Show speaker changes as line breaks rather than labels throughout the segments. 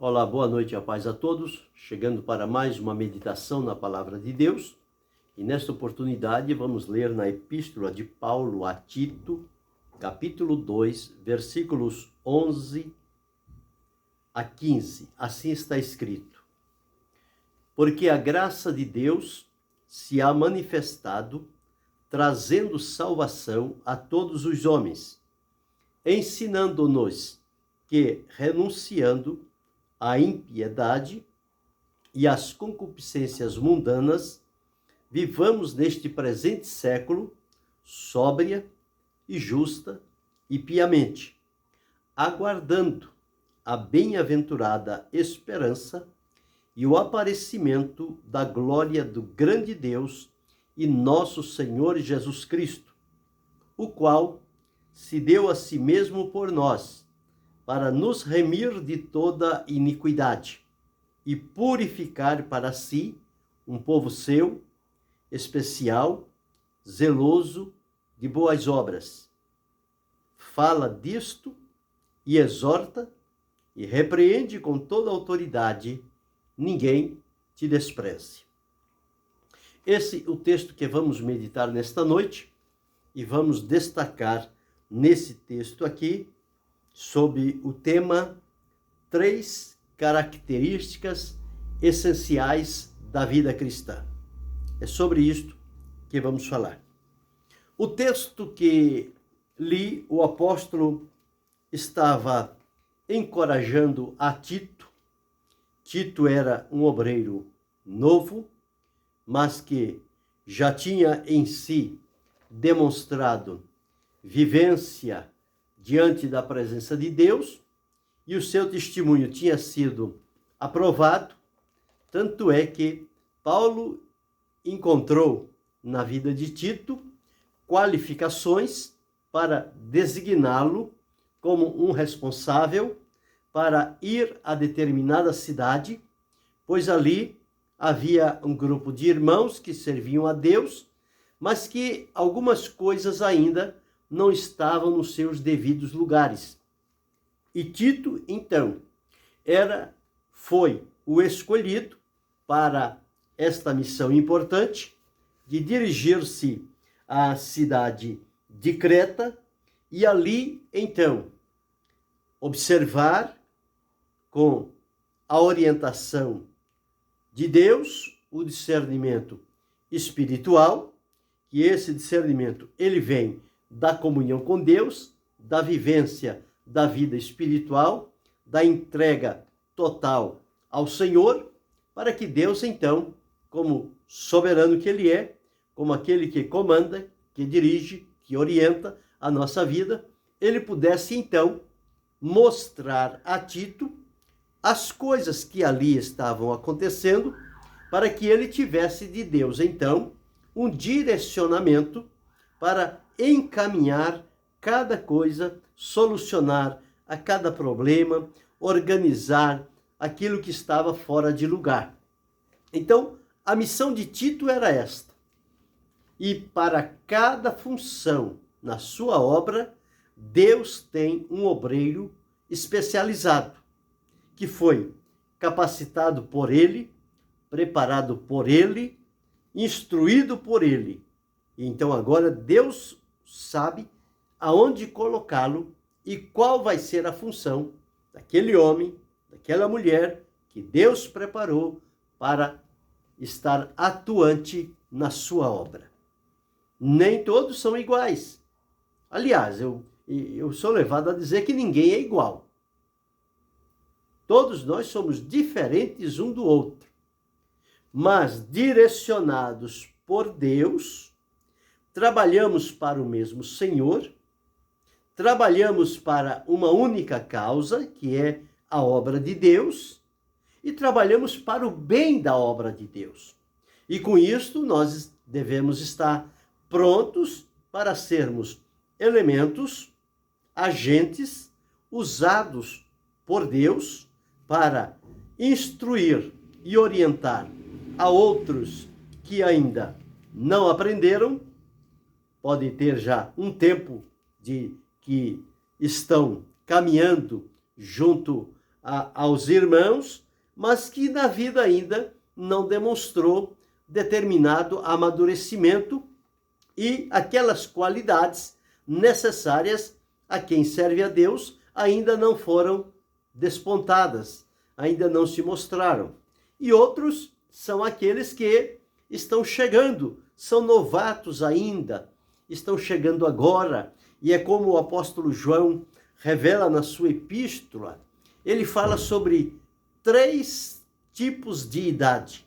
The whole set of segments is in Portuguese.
Olá, boa noite e a paz a todos. Chegando para mais uma meditação na Palavra de Deus. E nesta oportunidade vamos ler na Epístola de Paulo a Tito, capítulo 2, versículos 11 a 15. Assim está escrito: Porque a graça de Deus se há manifestado, trazendo salvação a todos os homens, ensinando-nos que, renunciando à impiedade e às concupiscências mundanas, vivamos neste presente século sóbria e justa e piamente, aguardando a bem-aventurada esperança e o aparecimento da glória do grande Deus e nosso Senhor Jesus Cristo, o qual se deu a si mesmo por nós, para nos remir de toda iniquidade e purificar para si um povo seu, especial, zeloso de boas obras. Fala disto e exorta e repreende com toda autoridade, ninguém te despreze. Esse é o texto que vamos meditar nesta noite e vamos destacar nesse texto aqui sob o tema 3 características essenciais da vida cristã. É sobre isto que vamos falar. O texto que li, o apóstolo estava encorajando a Tito. Tito era um obreiro novo, mas que já tinha em si demonstrado vivência diante da presença de Deus, e o seu testemunho tinha sido aprovado, tanto é que Paulo encontrou na vida de Tito qualificações para designá-lo como um responsável para ir a determinada cidade, pois ali havia um grupo de irmãos que serviam a Deus, mas que algumas coisas ainda não estavam nos seus devidos lugares. E Tito, então, foi o escolhido para esta missão importante de dirigir-se à cidade de Creta e ali, então, observar com a orientação de Deus o discernimento espiritual, que esse discernimento ele vem da comunhão com Deus, da vivência da vida espiritual, da entrega total ao Senhor, para que Deus, então, como soberano que Ele é, como aquele que comanda, que dirige, que orienta a nossa vida, Ele pudesse, então, mostrar a Tito as coisas que ali estavam acontecendo, para que ele tivesse de Deus, então, um direcionamento para encaminhar cada coisa, solucionar a cada problema, organizar aquilo que estava fora de lugar. Então, a missão de Tito era esta. E para cada função na sua obra, Deus tem um obreiro especializado, que foi capacitado por ele, preparado por ele, instruído por ele. E então agora Deus sabe aonde colocá-lo e qual vai ser a função daquele homem, daquela mulher que Deus preparou para estar atuante na sua obra. Nem todos são iguais. Aliás, eu sou levado a dizer que ninguém é igual. Todos nós somos diferentes um do outro, mas direcionados por Deus, trabalhamos para o mesmo Senhor, trabalhamos para uma única causa, que é a obra de Deus, e trabalhamos para o bem da obra de Deus. E com isto nós devemos estar prontos para sermos elementos, agentes, usados por Deus para instruir e orientar a outros que ainda não aprenderam, podem ter já um tempo de que estão caminhando junto aos irmãos, mas que na vida ainda não demonstrou determinado amadurecimento e aquelas qualidades necessárias a quem serve a Deus ainda não foram despontadas, ainda não se mostraram. E outros são aqueles que estão chegando, são novatos ainda, estão chegando agora, e é como o apóstolo João revela na sua epístola, ele fala sobre 3 tipos de idade.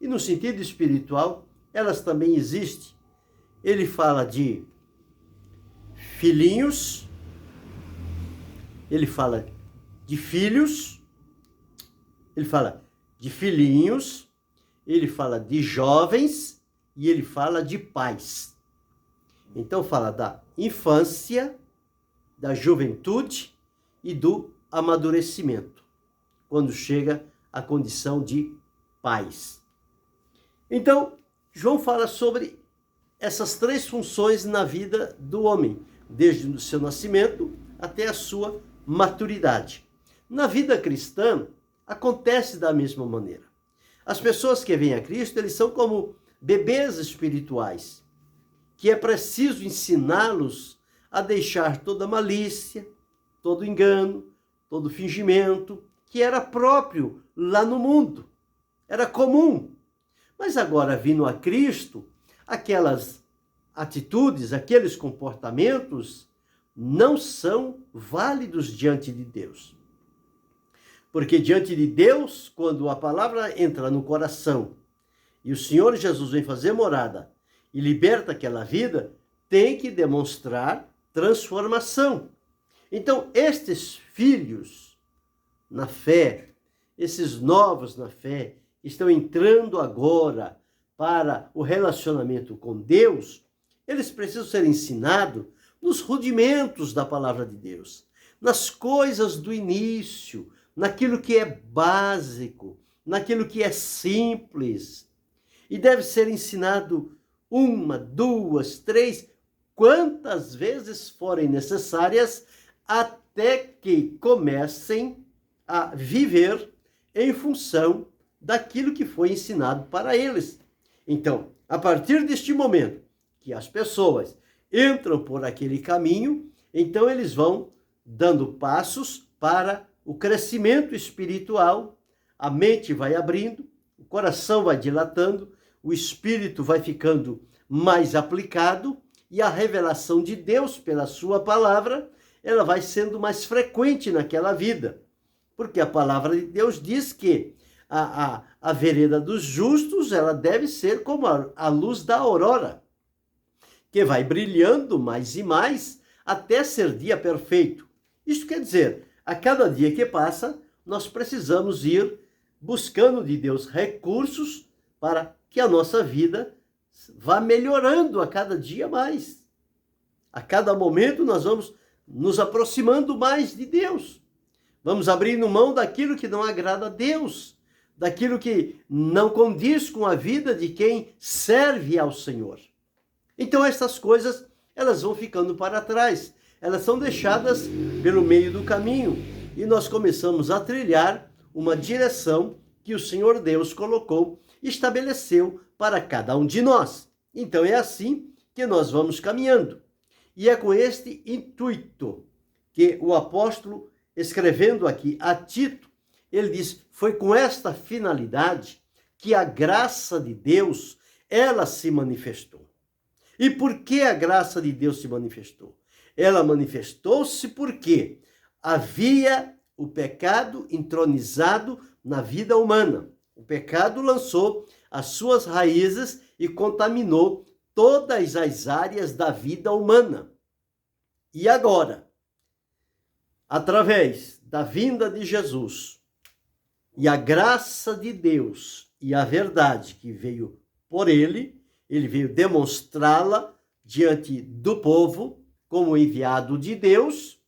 E no sentido espiritual, elas também existem. Ele fala de filhinhos, ele fala de filhos, ele fala de filhinhos, ele fala de jovens e ele fala de pais. Então fala da infância, da juventude e do amadurecimento, quando chega à condição de pais. Então, João fala sobre essas 3 funções na vida do homem, desde o seu nascimento até a sua maturidade. Na vida cristã, acontece da mesma maneira. As pessoas que vêm a Cristo, eles são como bebês espirituais, que é preciso ensiná-los a deixar toda malícia, todo engano, todo fingimento, que era próprio lá no mundo, era comum. Mas agora, vindo a Cristo, aquelas atitudes, aqueles comportamentos não são válidos diante de Deus. Porque diante de Deus, quando a palavra entra no coração e o Senhor Jesus vem fazer morada e liberta aquela vida, tem que demonstrar transformação. Então, estes filhos na fé, esses novos na fé, estão entrando agora para o relacionamento com Deus, eles precisam ser ensinados nos rudimentos da palavra de Deus, nas coisas do início, naquilo que é básico, naquilo que é simples. E deve ser ensinado 1, 2, 3, quantas vezes forem necessárias, até que comecem a viver em função daquilo que foi ensinado para eles. Então, a partir deste momento que as pessoas entram por aquele caminho, então eles vão dando passos para o crescimento espiritual, a mente vai abrindo, o coração vai dilatando, o espírito vai ficando mais aplicado e a revelação de Deus pela sua palavra, ela vai sendo mais frequente naquela vida. Porque a palavra de Deus diz que a vereda dos justos, ela deve ser como a luz da aurora, que vai brilhando mais e mais até ser dia perfeito. Isso quer dizer, a cada dia que passa, nós precisamos ir buscando de Deus recursos para que a nossa vida vá melhorando a cada dia mais. A cada momento nós vamos nos aproximando mais de Deus. Vamos abrindo mão daquilo que não agrada a Deus, daquilo que não condiz com a vida de quem serve ao Senhor. Então essas coisas, elas vão ficando para trás. Elas são deixadas pelo meio do caminho e nós começamos a trilhar uma direção que o Senhor Deus colocou e estabeleceu para cada um de nós. Então é assim que nós vamos caminhando. E é com este intuito que o apóstolo, escrevendo aqui a Tito, ele diz, foi com esta finalidade que a graça de Deus, ela se manifestou. E por que a graça de Deus se manifestou? Ela manifestou-se porque havia o pecado entronizado na vida humana. O pecado lançou as suas raízes e contaminou todas as áreas da vida humana. E agora, através da vinda de Jesus e a graça de Deus e a verdade que veio por ele veio demonstrá-la diante do povo como enviado de Deus.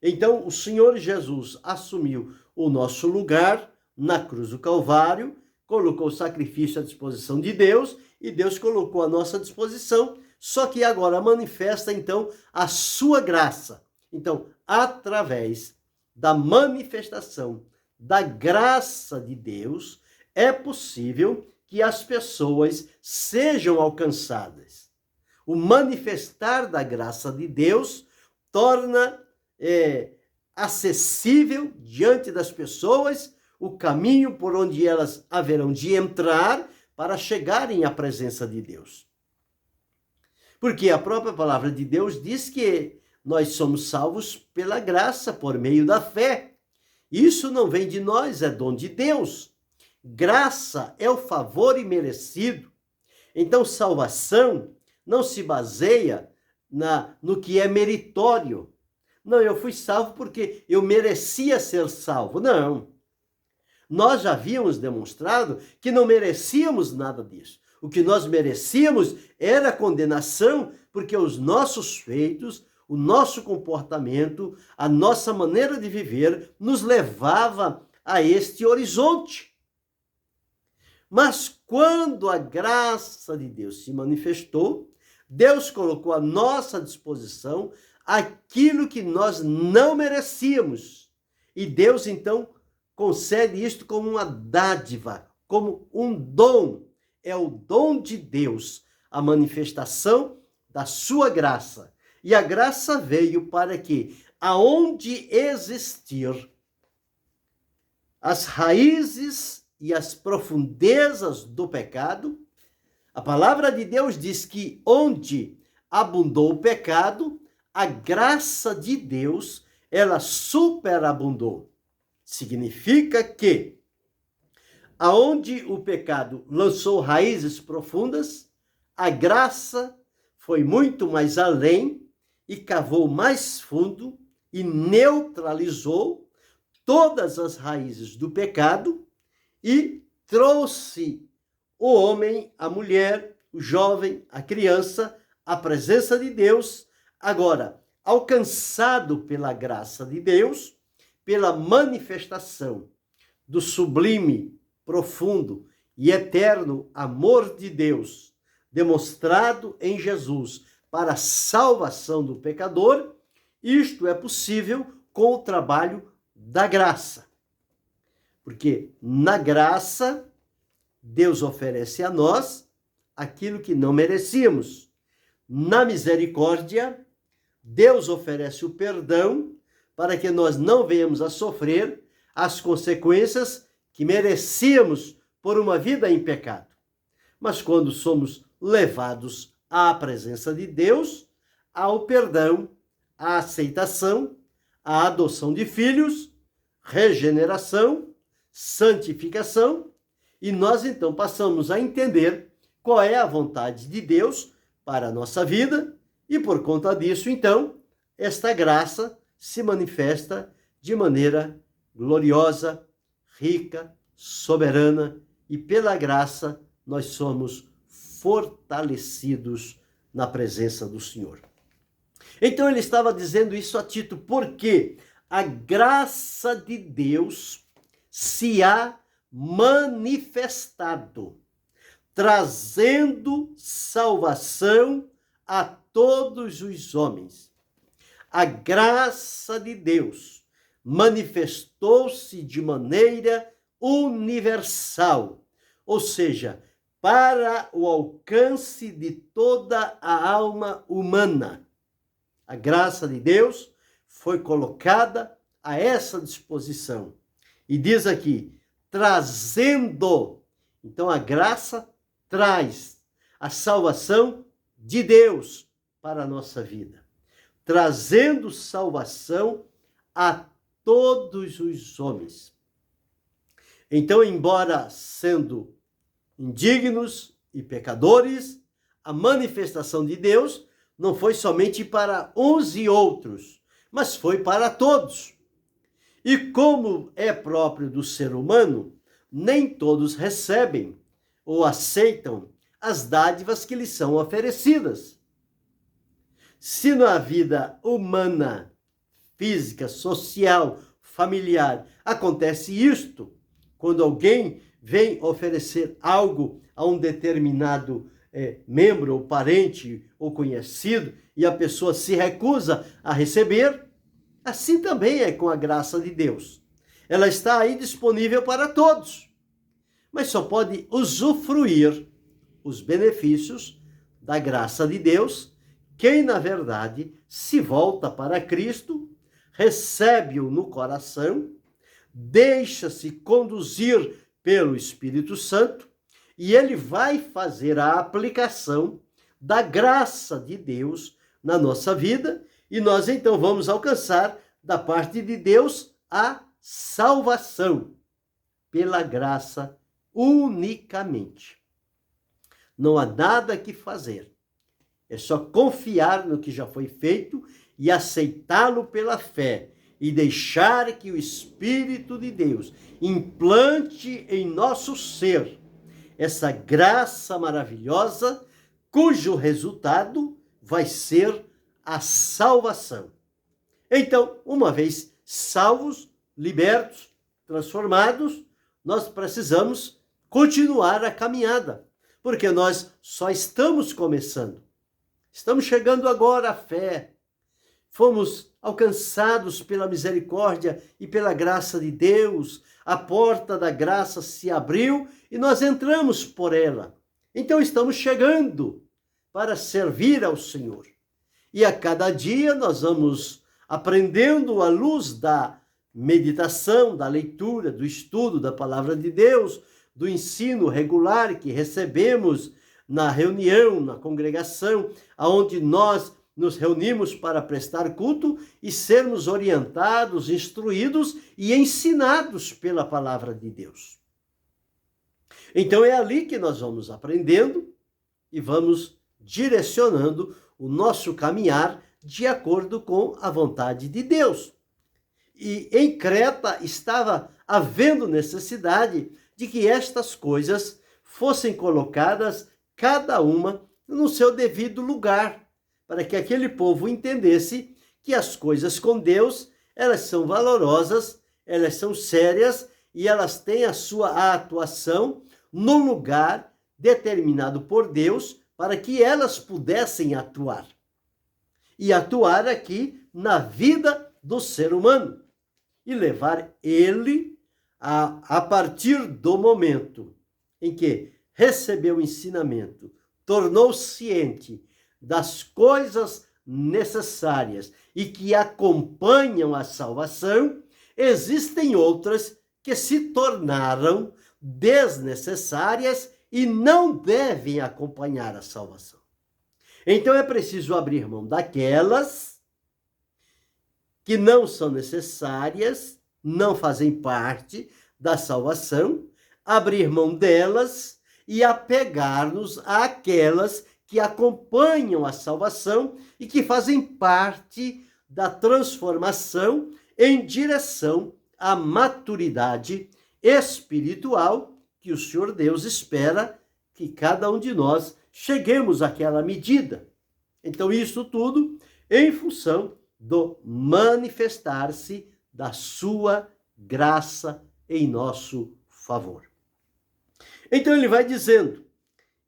Então, o Senhor Jesus assumiu o nosso lugar na cruz do Calvário, colocou o sacrifício à disposição de Deus e Deus colocou à nossa disposição, só que agora manifesta, então, a sua graça. Então, através da manifestação da graça de Deus, é possível que as pessoas sejam alcançadas. O manifestar da graça de Deus torna acessível diante das pessoas o caminho por onde elas haverão de entrar para chegarem à presença de Deus. Porque a própria palavra de Deus diz que nós somos salvos pela graça, por meio da fé. Isso não vem de nós, é dom de Deus. Graça é o favor imerecido. Então, salvação não se baseia no que é meritório. Não, eu fui salvo porque eu merecia ser salvo. Não. Nós já havíamos demonstrado que não merecíamos nada disso. O que nós merecíamos era a condenação, porque os nossos feitos, o nosso comportamento, a nossa maneira de viver nos levava a este horizonte. Mas quando a graça de Deus se manifestou, Deus colocou à nossa disposição aquilo que nós não merecíamos. E Deus, então, concede isto como uma dádiva, como um dom. É o dom de Deus, a manifestação da sua graça. E a graça veio para que, aonde existir as raízes e as profundezas do pecado, a palavra de Deus diz que onde abundou o pecado, a graça de Deus, ela superabundou. Significa que, aonde o pecado lançou raízes profundas, a graça foi muito mais além e cavou mais fundo e neutralizou todas as raízes do pecado e trouxe o homem, a mulher, o jovem, a criança, à presença de Deus. Agora, alcançado pela graça de Deus, pela manifestação do sublime, profundo e eterno amor de Deus, demonstrado em Jesus para a salvação do pecador, isto é possível com o trabalho da graça. Porque na graça, Deus oferece a nós aquilo que não merecíamos. Na misericórdia, Deus oferece o perdão para que nós não venhamos a sofrer as consequências que merecíamos por uma vida em pecado. Mas quando somos levados à presença de Deus, há o perdão, a aceitação, a adoção de filhos, regeneração, santificação, e nós então passamos a entender qual é a vontade de Deus para a nossa vida, e por conta disso, então, esta graça se manifesta de maneira gloriosa, rica, soberana, e pela graça nós somos fortalecidos na presença do Senhor. Então ele estava dizendo isso a Tito, porque a graça de Deus se há manifestado, trazendo salvação a todos os homens. A graça de Deus manifestou-se de maneira universal, ou seja, para o alcance de toda a alma humana. A graça de Deus foi colocada a essa disposição. E diz aqui, trazendo. Então a graça traz a salvação de Deus para a nossa vida. Trazendo salvação a todos os homens. Então, embora sendo indignos e pecadores, a manifestação de Deus não foi somente para uns e outros, mas foi para todos. E como é próprio do ser humano, nem todos recebem ou aceitam as dádivas que lhes são oferecidas. Se na vida humana, física, social, familiar, acontece isto, quando alguém vem oferecer algo a um determinado membro, ou parente, ou conhecido, e a pessoa se recusa a receber, Assim também é com a graça de Deus. Ela está aí disponível para todos, mas só pode usufruir os benefícios da graça de Deus quem, na verdade, se volta para Cristo, recebe-o no coração, deixa-se conduzir pelo Espírito Santo e ele vai fazer a aplicação da graça de Deus na nossa vida e nós então vamos alcançar da parte de Deus a salvação pela graça unicamente. Não há nada que fazer. É só confiar no que já foi feito e aceitá-lo pela fé e deixar que o Espírito de Deus implante em nosso ser essa graça maravilhosa, cujo resultado vai ser a salvação. Então, uma vez salvos, libertos, transformados, nós precisamos continuar a caminhada, porque nós só estamos começando. Estamos chegando agora à fé. Fomos alcançados pela misericórdia e pela graça de Deus. A porta da graça se abriu e nós entramos por ela. Então estamos chegando para servir ao Senhor. E a cada dia nós vamos aprendendo à luz da meditação, da leitura, do estudo da palavra de Deus, do ensino regular que recebemos na reunião, na congregação, aonde nós nos reunimos para prestar culto e sermos orientados, instruídos e ensinados pela palavra de Deus. Então é ali que nós vamos aprendendo e vamos direcionando o nosso caminhar de acordo com a vontade de Deus. E em Creta estava havendo necessidade de que estas coisas fossem colocadas cada uma no seu devido lugar, para que aquele povo entendesse que as coisas com Deus, elas são valorosas, elas são sérias e elas têm a sua atuação no lugar determinado por Deus para que elas pudessem atuar. E atuar aqui na vida do ser humano e levar ele a partir do momento em que recebeu o ensinamento, tornou-se ciente das coisas necessárias e que acompanham a salvação, existem outras que se tornaram desnecessárias e não devem acompanhar a salvação. Então é preciso abrir mão daquelas que não são necessárias, não fazem parte da salvação, abrir mão delas e apegar-nos àquelas que acompanham a salvação e que fazem parte da transformação em direção à maturidade espiritual que o Senhor Deus espera que cada um de nós cheguemos àquela medida. Então, isso tudo em função do manifestar-se da sua graça em nosso favor. Então, ele vai dizendo,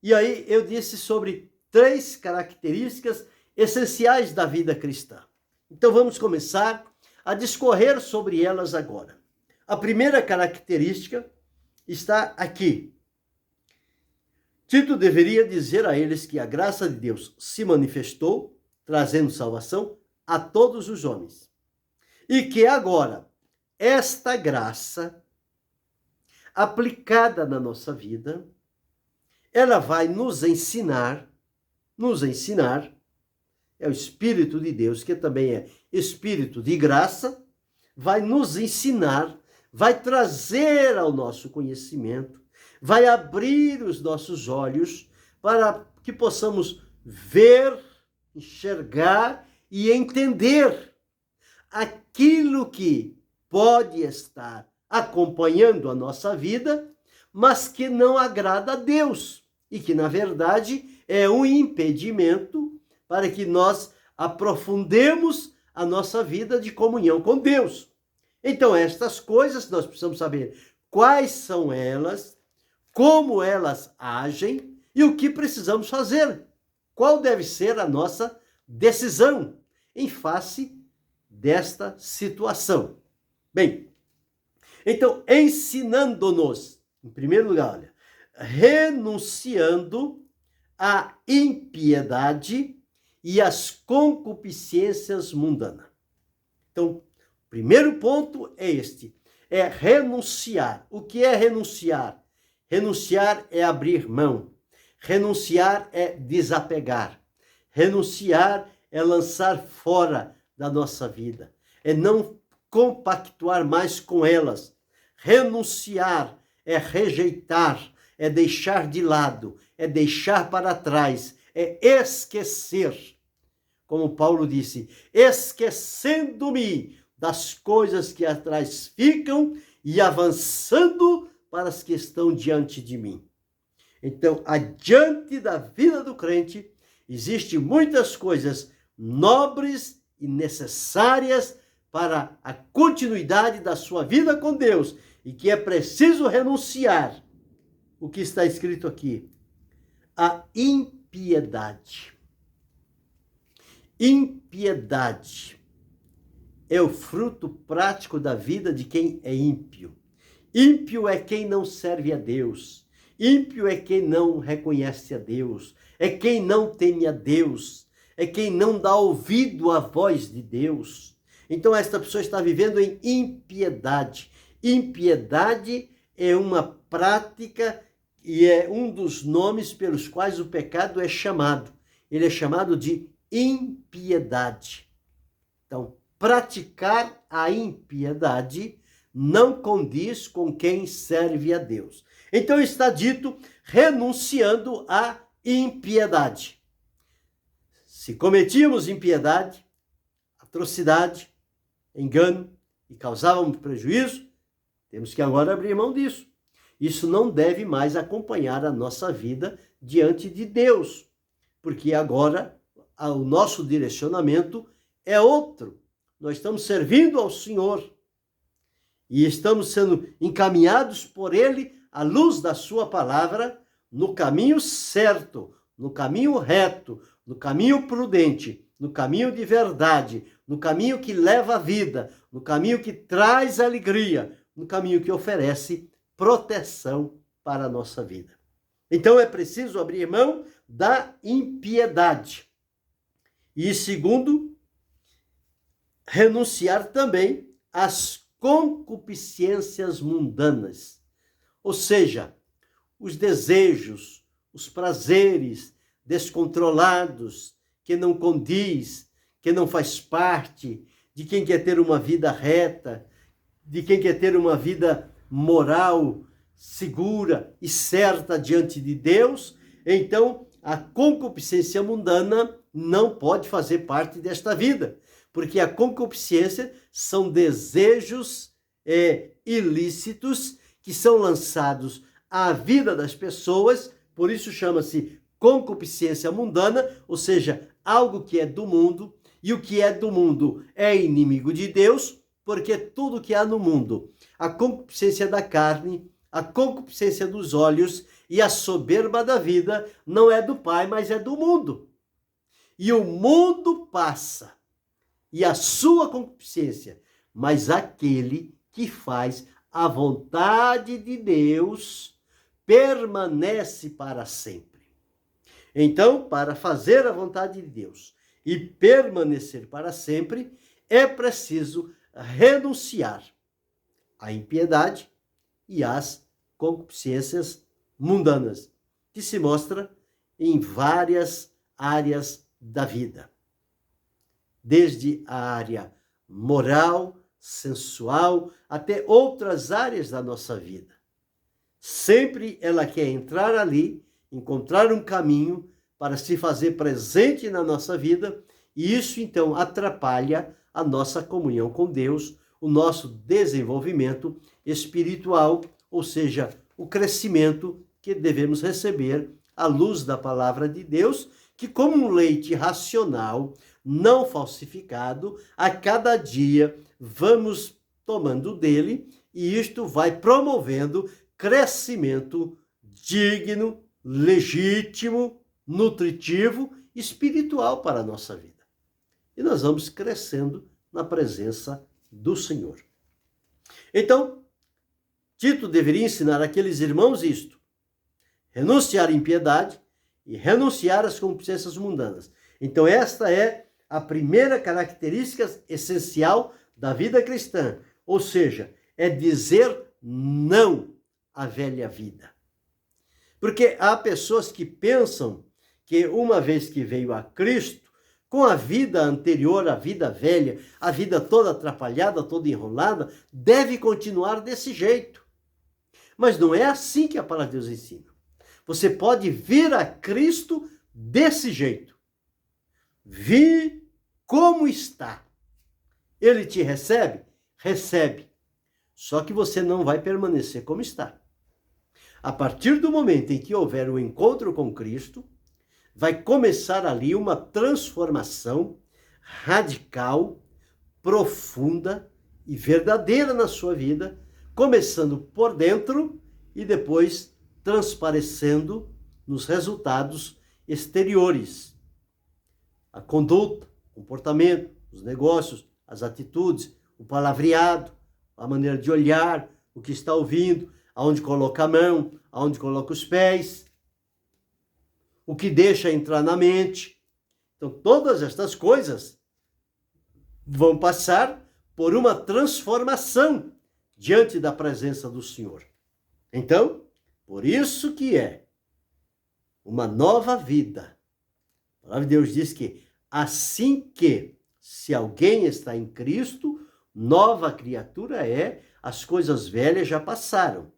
e aí eu disse sobre 3 características essenciais da vida cristã. Então, vamos começar a discorrer sobre elas agora. A primeira característica está aqui. Tito deveria dizer a eles que a graça de Deus se manifestou, trazendo salvação a todos os homens. E que agora, esta graça, aplicada na nossa vida, ela vai nos ensinar, é o Espírito de Deus, que também é Espírito de graça, vai nos ensinar, vai trazer ao nosso conhecimento, vai abrir os nossos olhos para que possamos ver, enxergar e entender aquilo que pode estar acompanhando a nossa vida, mas que não agrada a Deus e que, na verdade, é um impedimento para que nós aprofundemos a nossa vida de comunhão com Deus. Então, estas coisas nós precisamos saber quais são elas, como elas agem e o que precisamos fazer. Qual deve ser a nossa decisão em face desta situação. Bem, então, ensinando-nos, em primeiro lugar, olha, renunciando à impiedade e às concupiscências mundanas. Então, o primeiro ponto é este, é renunciar. O que é renunciar? Renunciar é abrir mão. Renunciar é desapegar. Renunciar é lançar fora da nossa vida. É não compactuar mais com elas. Renunciar é rejeitar, é deixar de lado, é deixar para trás, é esquecer. Como Paulo disse, esquecendo-me das coisas que atrás ficam e avançando para as que estão diante de mim. Então, adiante da vida do crente, existem muitas coisas nobres e necessárias para a continuidade da sua vida com Deus e que é preciso renunciar. O que está escrito aqui? A impiedade. Impiedade é o fruto prático da vida de quem é ímpio. Ímpio é quem não serve a Deus. Ímpio é quem não reconhece a Deus. É quem não teme a Deus. É quem não dá ouvido à voz de Deus. Então esta pessoa está vivendo em impiedade. Impiedade é uma prática e é um dos nomes pelos quais o pecado é chamado. Ele é chamado de impiedade. Então, praticar a impiedade não condiz com quem serve a Deus. Então está dito, renunciando à impiedade. Se cometíamos impiedade, atrocidade, engano e causávamos prejuízo, temos que agora abrir mão disso. Isso não deve mais acompanhar a nossa vida diante de Deus, porque agora o nosso direcionamento é outro. Nós estamos servindo ao Senhor e estamos sendo encaminhados por Ele à luz da sua palavra no caminho certo, no caminho reto, no caminho prudente, no caminho de verdade, no caminho que leva a vida, no caminho que traz alegria, no caminho que oferece proteção para a nossa vida. Então é preciso abrir mão da impiedade. E segundo, renunciar também às concupiscências mundanas. Ou seja, os desejos, os prazeres descontrolados, que não condiz, que não faz parte de quem quer ter uma vida reta, de quem quer ter uma vida moral, segura e certa diante de Deus. Então, a concupiscência mundana não pode fazer parte desta vida, porque a concupiscência são desejos ilícitos que são lançados à vida das pessoas, por isso chama-se concupiscência mundana, ou seja, algo que é do mundo, e o que é do mundo é inimigo de Deus, porque tudo que há no mundo, a concupiscência da carne, a concupiscência dos olhos e a soberba da vida, não é do Pai, mas é do mundo. E o mundo passa, e a sua concupiscência, mas aquele que faz a vontade de Deus permanece para sempre. Então, para fazer a vontade de Deus e permanecer para sempre, é preciso renunciar à impiedade e às concupiscências mundanas, que se mostra em várias áreas da vida. Desde a área moral, sensual, até outras áreas da nossa vida. Sempre ela quer entrar ali, encontrar um caminho para se fazer presente na nossa vida, e isso então atrapalha a nossa comunhão com Deus, o nosso desenvolvimento espiritual, ou seja, o crescimento que devemos receber à luz da palavra de Deus, que como um leite racional, não falsificado, a cada dia vamos tomando dele, e isto vai promovendo crescimento digno, legítimo, nutritivo, espiritual para a nossa vida. E nós vamos crescendo na presença do Senhor. Então, Tito deveria ensinar aqueles irmãos isto: renunciar à impiedade e renunciar às concupiscências mundanas. Então, esta é a primeira característica essencial da vida cristã, ou seja, é dizer não à velha vida. Porque há pessoas que pensam que uma vez que veio a Cristo, com a vida anterior, a vida velha, a vida toda atrapalhada, toda enrolada, deve continuar desse jeito. Mas não é assim que a palavra de Deus ensina. Você pode vir a Cristo desse jeito. Vi como está. Ele te recebe? Recebe. Só que você não vai permanecer como está. A partir do momento em que houver o encontro com Cristo, vai começar ali uma transformação radical, profunda e verdadeira na sua vida, começando por dentro e depois transparecendo nos resultados exteriores. A conduta, o comportamento, os negócios, as atitudes, o palavreado, a maneira de olhar, o que está ouvindo, aonde coloca a mão, aonde coloca os pés, o que deixa entrar na mente. Então, todas estas coisas vão passar por uma transformação diante da presença do Senhor. Então, por isso que é uma nova vida. A palavra de Deus diz que assim que, se alguém está em Cristo, nova criatura é, as coisas velhas já passaram.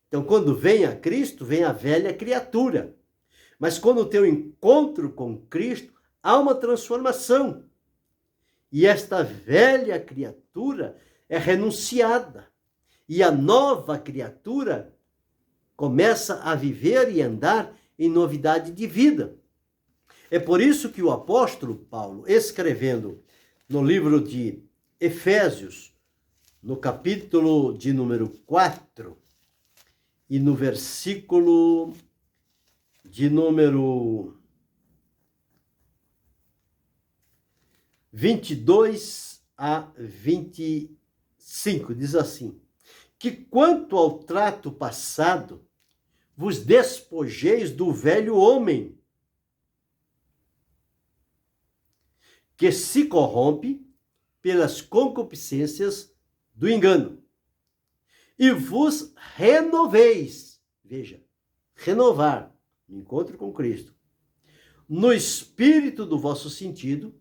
Então, quando vem a Cristo, vem a velha criatura. Mas quando tem o encontro com Cristo, há uma transformação. E esta velha criatura é renunciada. E a nova criatura começa a viver e andar em novidade de vida. É por isso que o apóstolo Paulo, escrevendo no livro de Efésios, no capítulo de número 4, e no versículo de número 22 a 25, diz assim: que quanto ao trato passado, vos despojeis do velho homem, que se corrompe pelas concupiscências do engano, e vos renoveis, veja, renovar, no encontro com Cristo, no espírito do vosso sentido,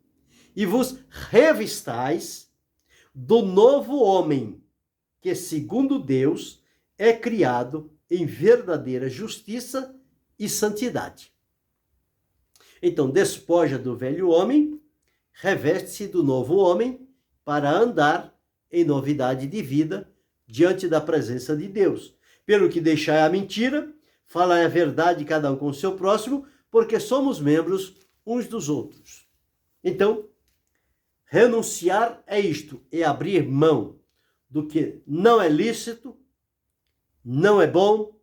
e vos revistais do novo homem, que segundo Deus é criado em verdadeira justiça e santidade. Então, despoja do velho homem, reveste-se do novo homem para andar em novidade de vida diante da presença de Deus. Pelo que deixai a mentira, falai a verdade cada um com o seu próximo, porque somos membros uns dos outros. Então, renunciar é isto, é abrir mão do que não é lícito, não é bom,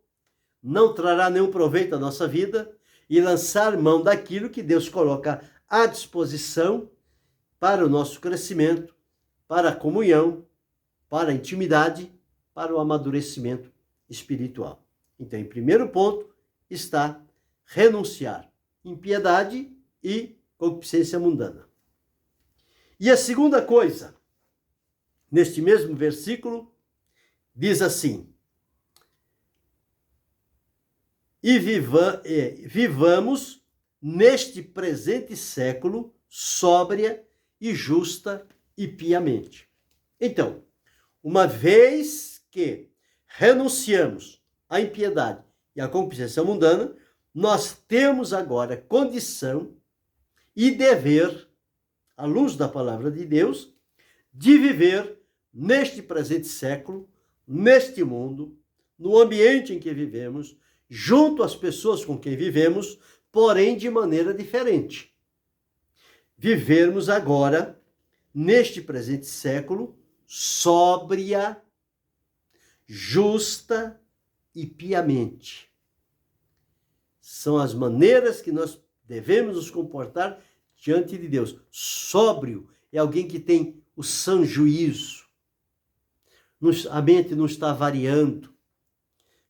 não trará nenhum proveito à nossa vida, e lançar mão daquilo que Deus coloca à disposição para o nosso crescimento, para a comunhão, para a intimidade, para o amadurecimento espiritual. Então, em primeiro ponto está renunciar impiedade e concupiscência mundana. E a segunda coisa, neste mesmo versículo, diz assim: e vivamos neste presente século sóbria e justa e piamente. Então, uma vez que renunciamos à impiedade e à concupiscência mundana, nós temos agora condição e dever, à luz da palavra de Deus, de viver neste presente século, neste mundo, no ambiente em que vivemos, junto às pessoas com quem vivemos, porém de maneira diferente. Vivermos agora, neste presente século, sóbria, justa e piamente. São as maneiras que nós devemos nos comportar diante de Deus. Sóbrio é alguém que tem o sã juízo. A mente não está variando.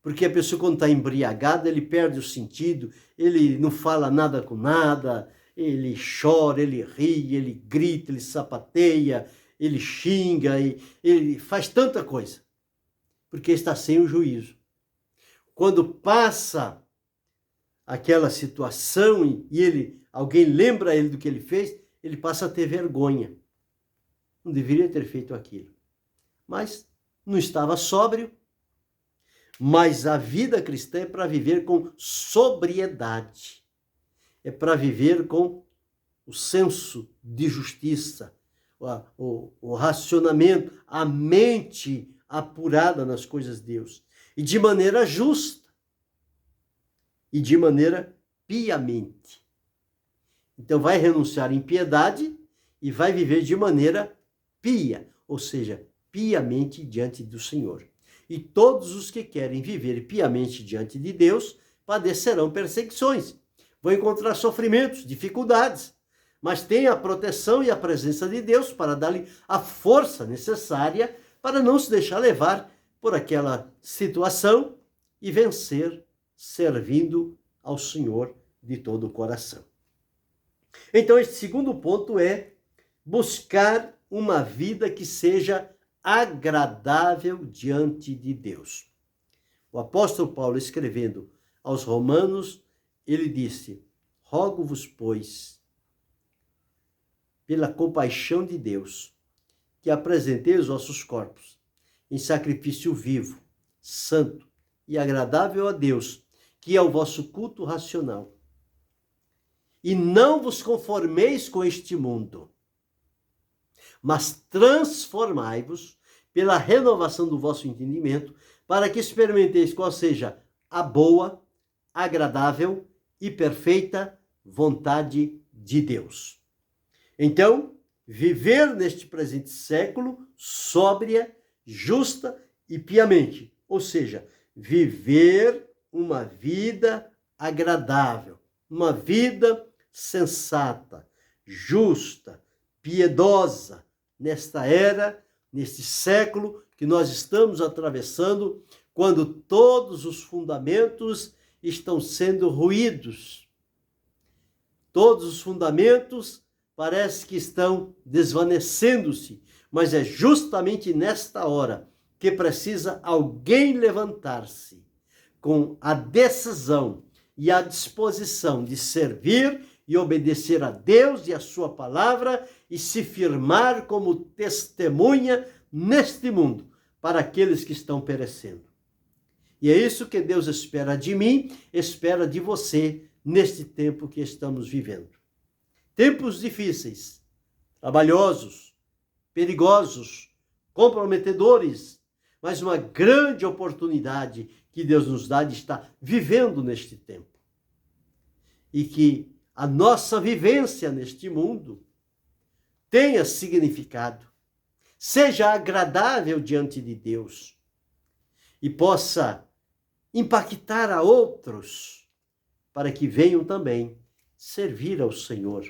Porque a pessoa, quando está embriagada, ele perde o sentido, ele não fala nada com nada, ele chora, ele ri, ele grita, ele sapateia, ele xinga, ele faz tanta coisa. Porque está sem o juízo. Quando passa aquela situação e alguém lembra ele do que ele fez, ele passa a ter vergonha. Não deveria ter feito aquilo. Mas não estava sóbrio. Mas a vida cristã é para viver com sobriedade. É para viver com o senso de justiça, o racionamento, a mente apurada nas coisas de Deus. E de maneira justa. E de maneira piamente. Então vai renunciar à impiedade e vai viver de maneira pia, ou seja, piamente diante do Senhor. E todos os que querem viver piamente diante de Deus padecerão perseguições, vão encontrar sofrimentos, dificuldades, mas tem a proteção e a presença de Deus para dar-lhe a força necessária para não se deixar levar por aquela situação e vencer servindo ao Senhor de todo o coração. Então, este segundo ponto é buscar uma vida que seja agradável diante de Deus. O apóstolo Paulo, escrevendo aos Romanos, ele disse: rogo-vos, pois, pela compaixão de Deus, que apresenteis os vossos corpos em sacrifício vivo, santo e agradável a Deus, que é o vosso culto racional. E não vos conformeis com este mundo, mas transformai-vos pela renovação do vosso entendimento, para que experimenteis qual seja a boa, agradável e perfeita vontade de Deus. Então, viver neste presente século sóbria, justa e piamente, ou seja, viver uma vida agradável, uma vida sensata, justa, piedosa, nesta era, neste século que nós estamos atravessando, quando todos os fundamentos estão sendo ruídos. Todos os fundamentos parece que estão desvanecendo-se, mas é justamente nesta hora que precisa alguém levantar-se com a decisão e a disposição de servir e obedecer a Deus e a sua palavra e se firmar como testemunha neste mundo para aqueles que estão perecendo. E é isso que Deus espera de mim, espera de você neste tempo que estamos vivendo. Tempos difíceis, trabalhosos, perigosos, comprometedores, mas uma grande oportunidade que Deus nos dá de estar vivendo neste tempo. E que a nossa vivência neste mundo tenha significado, seja agradável diante de Deus e possa impactar a outros para que venham também servir ao Senhor,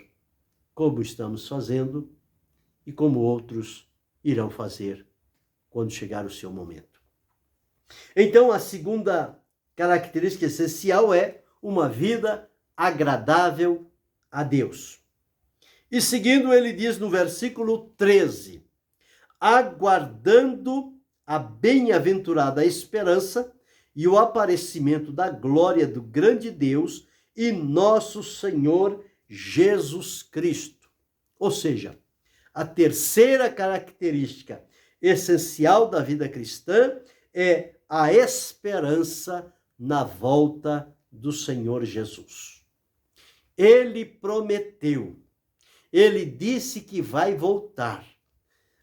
como estamos fazendo e como outros irão fazer quando chegar o seu momento. Então, a segunda característica essencial é uma vida agradável a Deus. E seguindo, ele diz no versículo 13, aguardando a bem-aventurada esperança e o aparecimento da glória do grande Deus e nosso Senhor Jesus Cristo. Ou seja, a terceira característica essencial da vida cristã é a esperança na volta do Senhor Jesus. Ele prometeu, ele disse que vai voltar.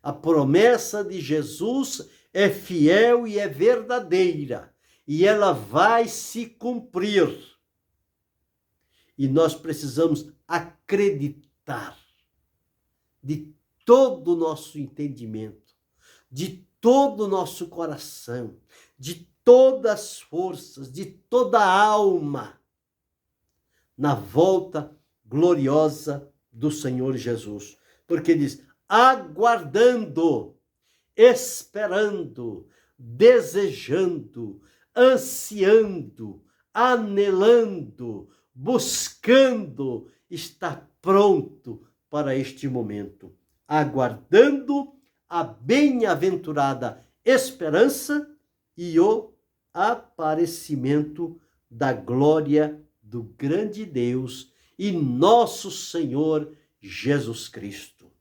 A promessa de Jesus é fiel e é verdadeira, e ela vai se cumprir. E nós precisamos acreditar de todo o nosso entendimento, de todo o nosso coração, de todas as forças, de toda a alma, na volta gloriosa do Senhor Jesus. Porque diz, aguardando, esperando, desejando, ansiando, anelando, buscando, está pronto para este momento, aguardando a bem-aventurada esperança e o aparecimento da glória do grande Deus e nosso Senhor Jesus Cristo.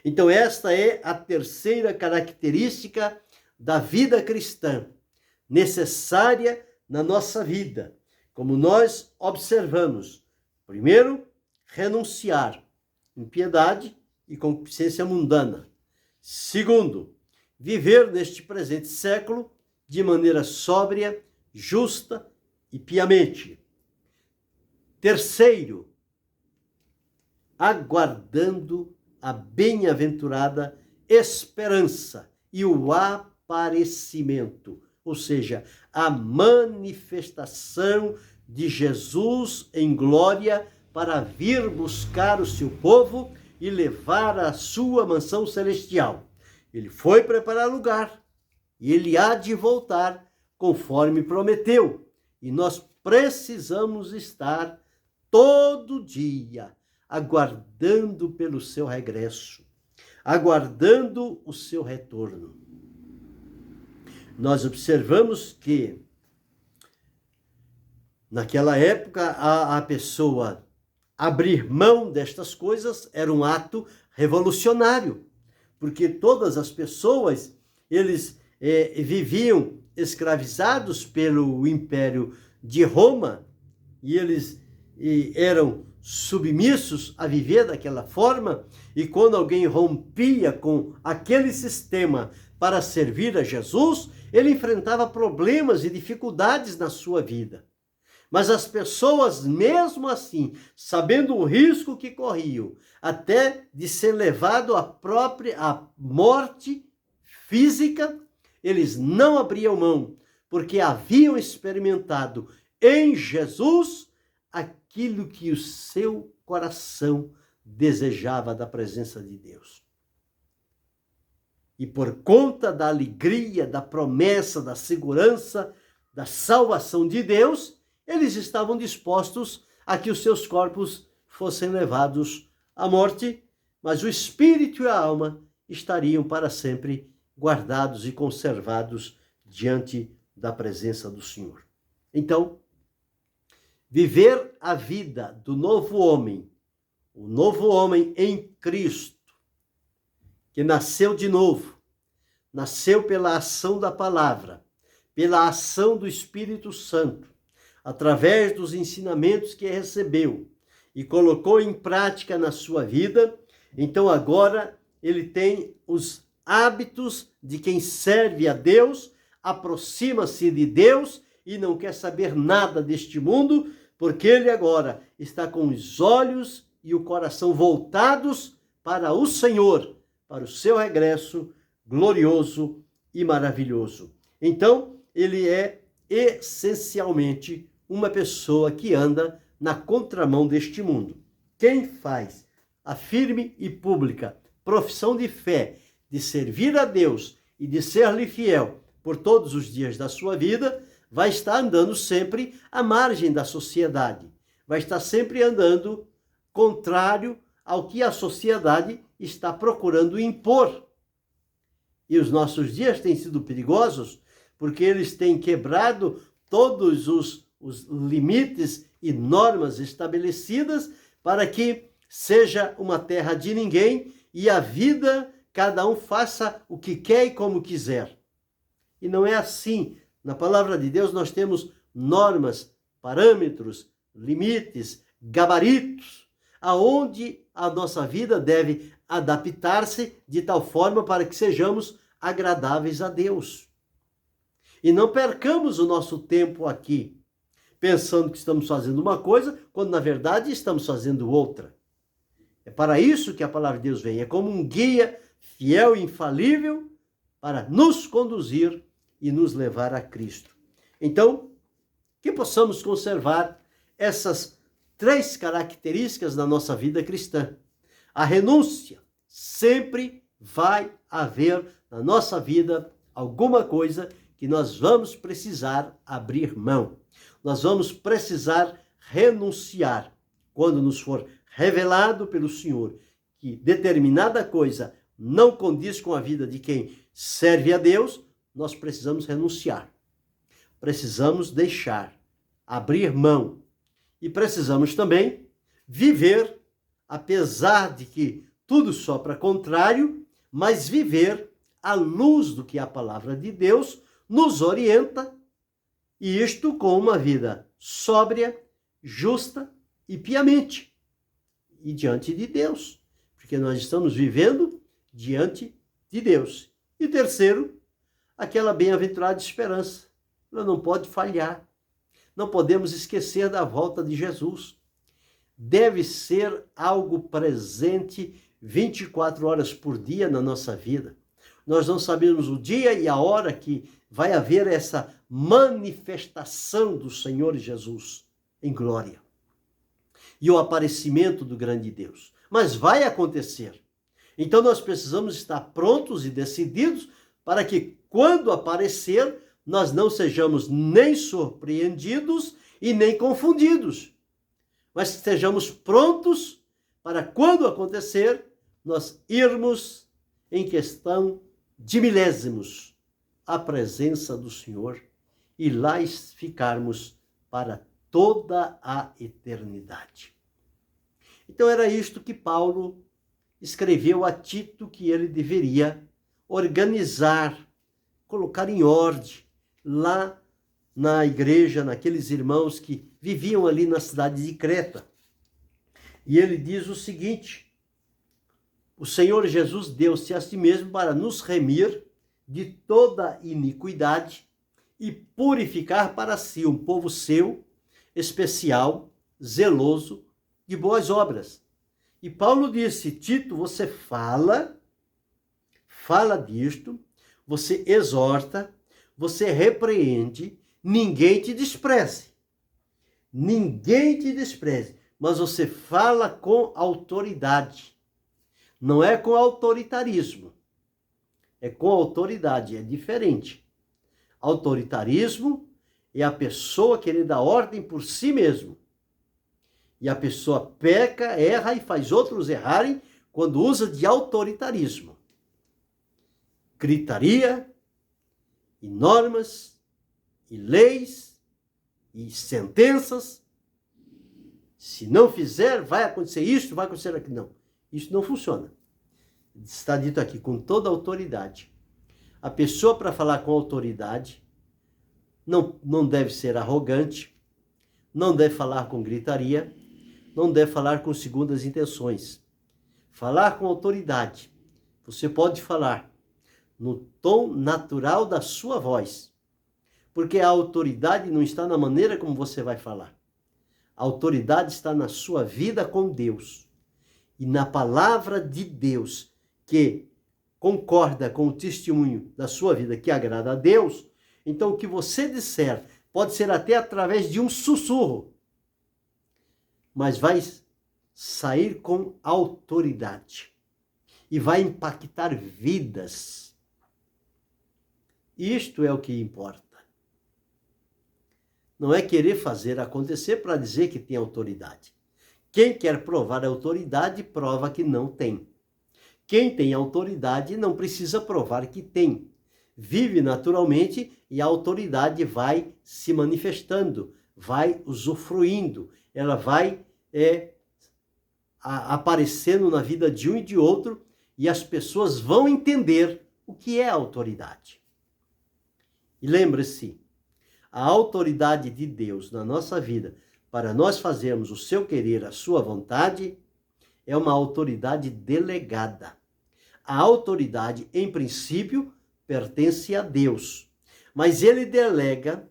Então, esta é a terceira característica da vida cristã, necessária na nossa vida. Como nós observamos, primeiro, renunciar impiedade e concupiscência mundana. Segundo, viver neste presente século de maneira sóbria, justa e piamente. Terceiro, aguardando a bem-aventurada esperança e o aparecimento, ou seja, a manifestação de Jesus em glória para vir buscar o seu povo e levar a sua mansão celestial. Ele foi preparar lugar e ele há de voltar conforme prometeu. E nós precisamos estar todo dia aguardando pelo seu regresso, aguardando o seu retorno. Nós observamos que naquela época a pessoa abrir mão destas coisas era um ato revolucionário, porque todas as pessoas, eles viviam escravizados pelo Império de Roma e eles eram submissos a viver daquela forma, e quando alguém rompia com aquele sistema para servir a Jesus, ele enfrentava problemas e dificuldades na sua vida. Mas as pessoas, mesmo assim, sabendo o risco que corriam, até de ser levado à morte física, eles não abriam mão, porque haviam experimentado em Jesus aquilo que o seu coração desejava da presença de Deus. E por conta da alegria, da promessa, da segurança, da salvação de Deus, eles estavam dispostos a que os seus corpos fossem levados à morte, mas o espírito e a alma estariam para sempre guardados e conservados diante da presença do Senhor. Então, viver a vida do novo homem, o novo homem em Cristo, que nasceu de novo, nasceu pela ação da palavra, pela ação do Espírito Santo, através dos ensinamentos que recebeu e colocou em prática na sua vida, então agora ele tem os hábitos de quem serve a Deus, aproxima-se de Deus e não quer saber nada deste mundo, porque ele agora está com os olhos e o coração voltados para o Senhor, para o seu regresso glorioso e maravilhoso. Então, ele é essencialmente uma pessoa que anda na contramão deste mundo. Quem faz a firme e pública profissão de fé, de servir a Deus e de ser-lhe fiel por todos os dias da sua vida, vai estar andando sempre à margem da sociedade, vai estar sempre andando contrário ao que a sociedade está procurando impor. E os nossos dias têm sido perigosos, porque eles têm quebrado todos os limites e normas estabelecidas para que seja uma terra de ninguém e a vida, cada um faça o que quer e como quiser. E não é assim. Na palavra de Deus nós temos normas, parâmetros, limites, gabaritos, aonde a nossa vida deve adaptar-se de tal forma para que sejamos agradáveis a Deus. E não percamos o nosso tempo aqui, pensando que estamos fazendo uma coisa, quando na verdade estamos fazendo outra. É para isso que a palavra de Deus vem, é como um guia fiel e infalível para nos conduzir e nos levar a Cristo. Então, que possamos conservar essas 3 características da nossa vida cristã. A renúncia, Sempre vai haver na nossa vida alguma coisa que nós vamos precisar abrir mão. Nós vamos precisar renunciar. Quando nos for revelado pelo Senhor que determinada coisa não condiz com a vida de quem serve a Deus, nós precisamos renunciar. Precisamos deixar, abrir mão. E precisamos também viver, apesar de que tudo sopra contrário, mas viver à luz do que a palavra de Deus nos orienta, e isto com uma vida sóbria, justa e piamente, e diante de Deus, porque nós estamos vivendo diante de Deus. E terceiro, aquela bem-aventurada esperança. Ela não pode falhar. Não podemos esquecer da volta de Jesus. Deve ser algo presente 24 horas por dia na nossa vida. Nós não sabemos o dia e a hora que vai haver essa manifestação do Senhor Jesus em glória. E o aparecimento do grande Deus. Mas vai acontecer. Então nós precisamos estar prontos e decididos para que quando aparecer, nós não sejamos nem surpreendidos e nem confundidos. Mas estejamos prontos para quando acontecer, nós irmos em questão de milésimos à presença do Senhor e lá ficarmos para toda a eternidade. Então era isto que Paulo escreveu a Tito que ele deveria organizar, colocar em ordem lá na igreja, naqueles irmãos que viviam ali na cidade de Creta. E ele diz o seguinte: o Senhor Jesus deu-se a si mesmo para nos remir de toda iniquidade e purificar para si um povo seu, especial, zeloso, de boas obras. E Paulo disse: Tito, você fala disto, você exorta, você repreende, ninguém te despreze. Ninguém te despreze, mas você fala com autoridade. Não é com autoritarismo, é com autoridade, é diferente. Autoritarismo é a pessoa querer dar ordem por si mesmo. E a pessoa peca, erra e faz outros errarem quando usa de autoritarismo. Gritaria, e normas, e leis, e sentenças. Se não fizer, vai acontecer isso, vai acontecer aquilo. Não, isso não funciona. Está dito aqui com toda a autoridade. A pessoa, para falar com autoridade, não deve ser arrogante, não deve falar com gritaria, não deve falar com segundas intenções. Falar com autoridade. Você pode falar no tom natural da sua voz, porque a autoridade não está na maneira como você vai falar. A autoridade está na sua vida com Deus e na palavra de Deus, que concorda com o testemunho da sua vida que agrada a Deus. Então o que você disser pode ser até através de um sussurro, mas vai sair com autoridade e vai impactar vidas. Isto é o que importa. Não é querer fazer acontecer para dizer que tem autoridade. Quem quer provar autoridade, prova que não tem. Quem tem autoridade não precisa provar que tem. Vive naturalmente e a autoridade vai se manifestando, vai usufruindo, ela vai aparecendo na vida de um e de outro, e as pessoas vão entender o que é autoridade. E lembre-se, a autoridade de Deus na nossa vida, para nós fazermos o seu querer, a sua vontade, é uma autoridade delegada. A autoridade, em princípio, pertence a Deus, mas ele delega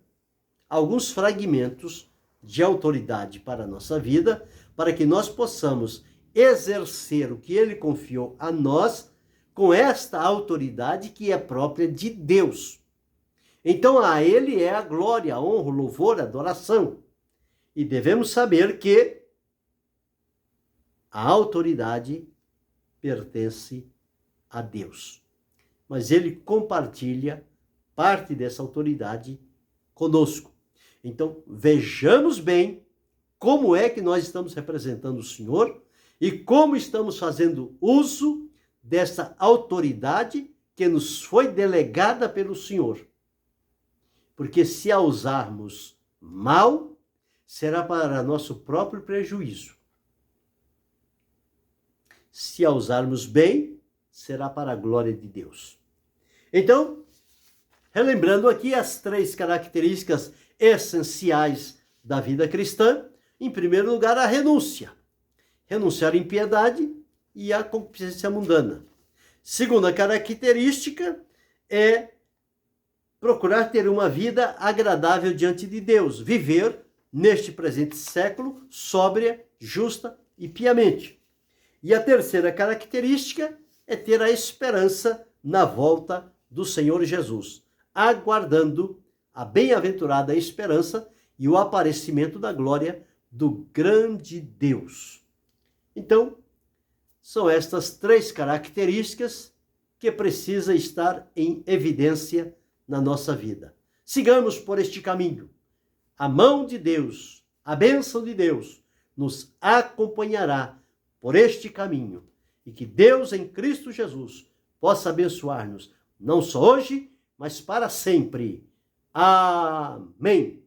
alguns fragmentos de autoridade para a nossa vida, para que nós possamos exercer o que ele confiou a nós com esta autoridade que é própria de Deus. Então a ele é a glória, a honra, o louvor, a adoração. E devemos saber que a autoridade pertence a Deus. Mas ele compartilha parte dessa autoridade conosco. Então, vejamos bem como é que nós estamos representando o Senhor e como estamos fazendo uso dessa autoridade que nos foi delegada pelo Senhor. Porque se a usarmos mal, será para nosso próprio prejuízo. Se a usarmos bem, será para a glória de Deus. Então, relembrando aqui as 3 características essenciais da vida cristã, em primeiro lugar, a renúncia. Renunciar à impiedade e à concupiscência mundana. Segunda característica é procurar ter uma vida agradável diante de Deus, viver neste presente século sóbria, justa e piamente. E a terceira característica é ter a esperança na volta do Senhor Jesus, aguardando a bem-aventurada esperança e o aparecimento da glória do grande Deus. Então, são estas 3 características que precisa estar em evidência na nossa vida. Sigamos por este caminho. A mão de Deus, a bênção de Deus, nos acompanhará por este caminho. E que Deus em Cristo Jesus possa abençoar-nos, não só hoje, mas para sempre. Amém.